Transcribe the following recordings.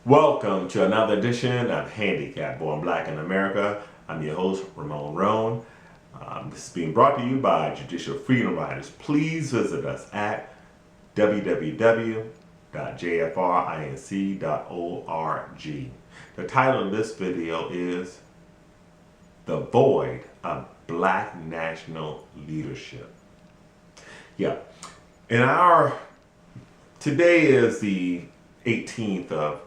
Welcome to another edition of Handicap Born Black in America. I'm your host, Ramon Roan. This is being brought to you by Judicial Freedom Riders. Please visit us at www.jfrinc.org. The title of this video is The Void of Black National Leadership. Today is the 18th of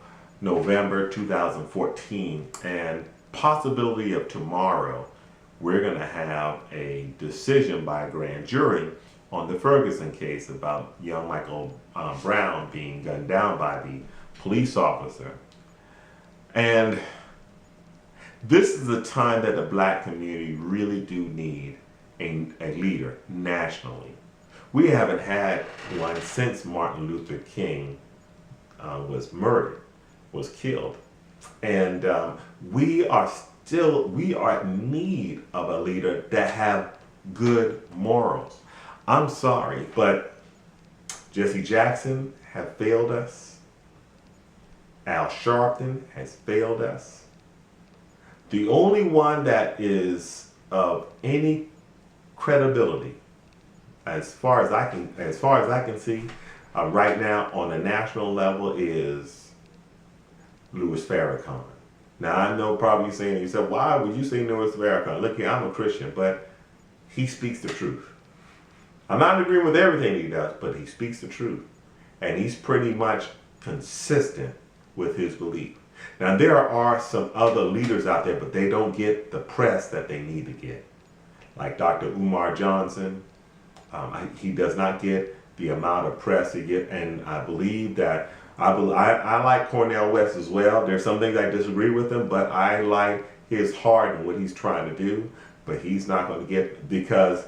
November 2014, and possibility of tomorrow we're going to have a decision by a grand jury on the Ferguson case about young Michael Brown being gunned down by the police officer. And this is a time that the black community really do need a leader nationally. We haven't had one since Martin Luther King was killed. And we are in need of a leader that have good morals. I'm sorry, but Jesse Jackson have failed us. Al Sharpton has failed us. The only one that is of any credibility, as far as I can see, right now on the national level is Louis Farrakhan. Now I know probably you're saying to yourself, why would you say Louis Farrakhan? Look here, I'm a Christian, but he speaks the truth. I'm not in agreement with everything he does, but he speaks the truth. And he's pretty much consistent with his belief. Now there are some other leaders out there, but they don't get the press that they need to get. Like Dr. Umar Johnson, he does not get the amount of press he gets, and I believe that I like Cornel West as well. There's some things I disagree with him, but I like his heart and what he's trying to do. But he's not going to get, because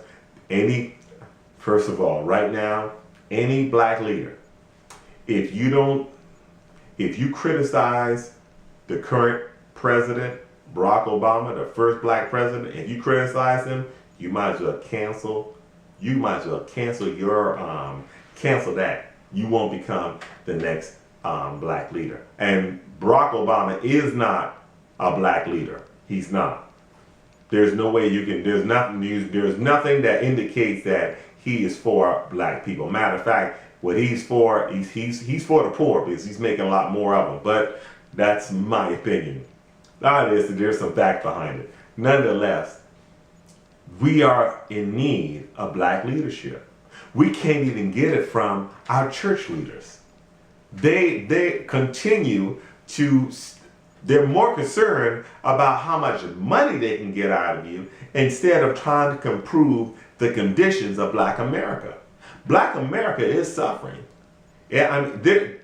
first of all, right now, any black leader, if you criticize the current president, Barack Obama, the first black president, if you criticize him, you might as well cancel that. You won't become the next black leader. And Barack Obama is not a black leader. He's not. There's no way you can, there's nothing that indicates that he is for black people. Matter of fact, what he's for, he's for the poor, because he's making a lot more of them. But that's my opinion. There's some fact behind it. Nonetheless, we are in need of black leadership. We can't even get it from our church leaders. They're more concerned about how much money they can get out of you instead of trying to improve the conditions of black America. Black America is suffering. Yeah, if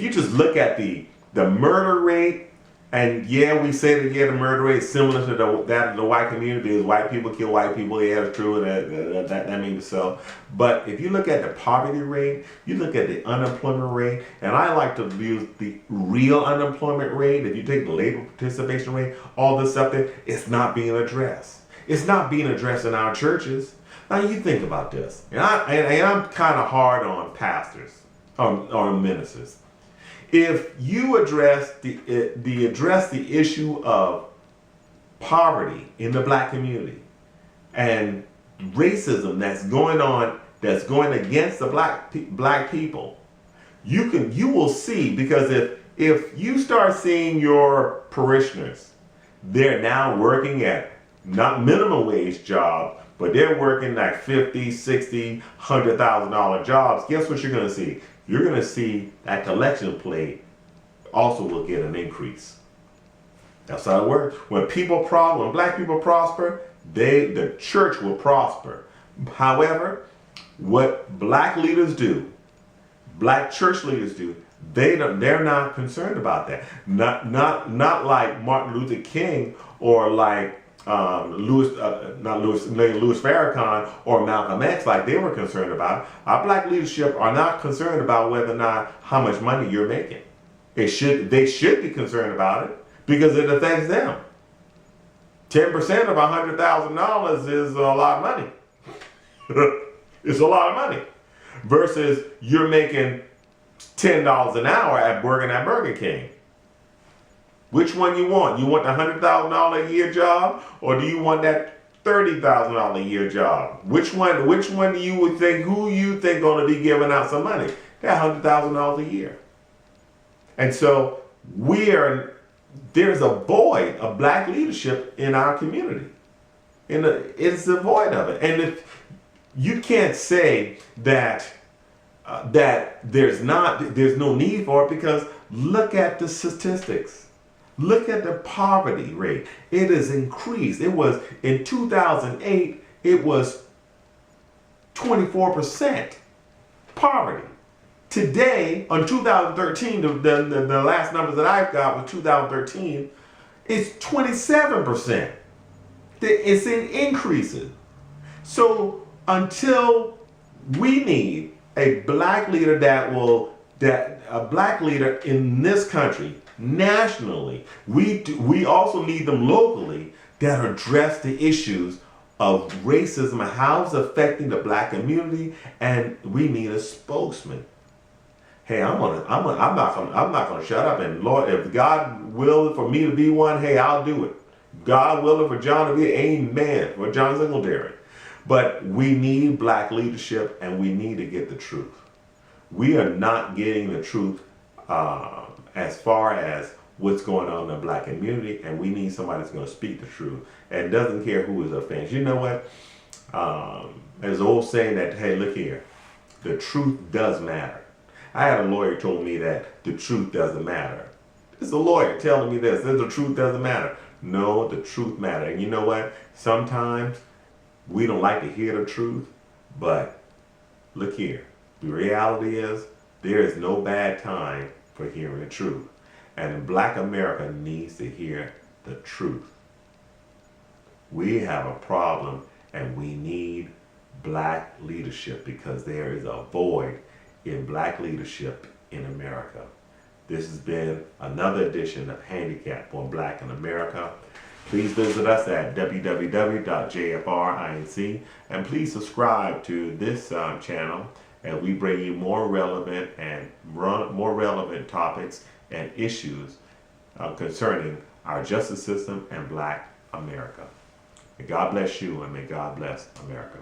you just look at the murder rate, and we say that the murder rate is similar to that of the white community. Is white people kill white people? Yeah, it's true. That may be so. But if you look at the poverty rate, you look at the unemployment rate, and I like to use the real unemployment rate. If you take the labor participation rate, all this stuff there, it's not being addressed. It's not being addressed in our churches. Now you think about this, and I'm kind of hard on pastors, on ministers. If you address the issue of poverty in the black community and racism that's going against the black people, you will see, because if you start seeing your parishioners, they're now working at not minimum wage jobs, but they're working like $50,000, $60,000, $100,000 jobs. Guess what you're going to see? You're going to see that collection plate also will get an increase. That's how it works. When black people prosper, the church will prosper. However, what black leaders do, black church leaders do, they're not concerned about that. Not like Martin Luther King or like Louis Farrakhan or Malcolm X, like they were concerned about. Our black leadership are not concerned about whether or not how much money you're making. They should be concerned about it because it affects them. 10% of $100,000 is a lot of money. It's a lot of money. Versus you're making $10 an hour at working at Burger King. Which one you want? You want the $100,000 a year job, or do you want that $30,000 a year job? Which one do you would think, who you think going to be giving out some money? That $100,000 a year. And so there's a void of black leadership in our community. It's a void of it. And if you can't say that there's no need for it, because look at the statistics. Look at the poverty rate. It has increased. It was in 2008, it was 24% poverty. Today, on 2013, the last numbers that I've got was 2013, it's 27%. It's in increases. So until we need a black leader a black leader in this country, nationally, we also need them locally that address the issues of racism and how it's affecting the black community, and we need a spokesman. Hey, I'm not gonna shut up. And Lord, if God willing for me to be one, hey, I'll do it. God willing for John to be, amen, for John Singletary. But we need black leadership, and we need to get the truth. We are not getting the truth as far as what's going on in the black community, and we need somebody that's going to speak the truth and doesn't care who is offended. You know what? There's an old saying that, hey, look here, the truth does matter. I had a lawyer told me that the truth doesn't matter. It's a lawyer telling me this, that the truth doesn't matter. No, the truth matters. And you know what? Sometimes we don't like to hear the truth, but look here. The reality is there is no bad time for hearing the truth. And black America needs to hear the truth. We have a problem, and we need black leadership, because there is a void in black leadership in America. This has been another edition of Handicap on Black in America. Please visit us at www.jfrinc, and please subscribe to this channel, and we bring you more relevant topics and issues concerning our justice system and black America. May God bless you, and may God bless America.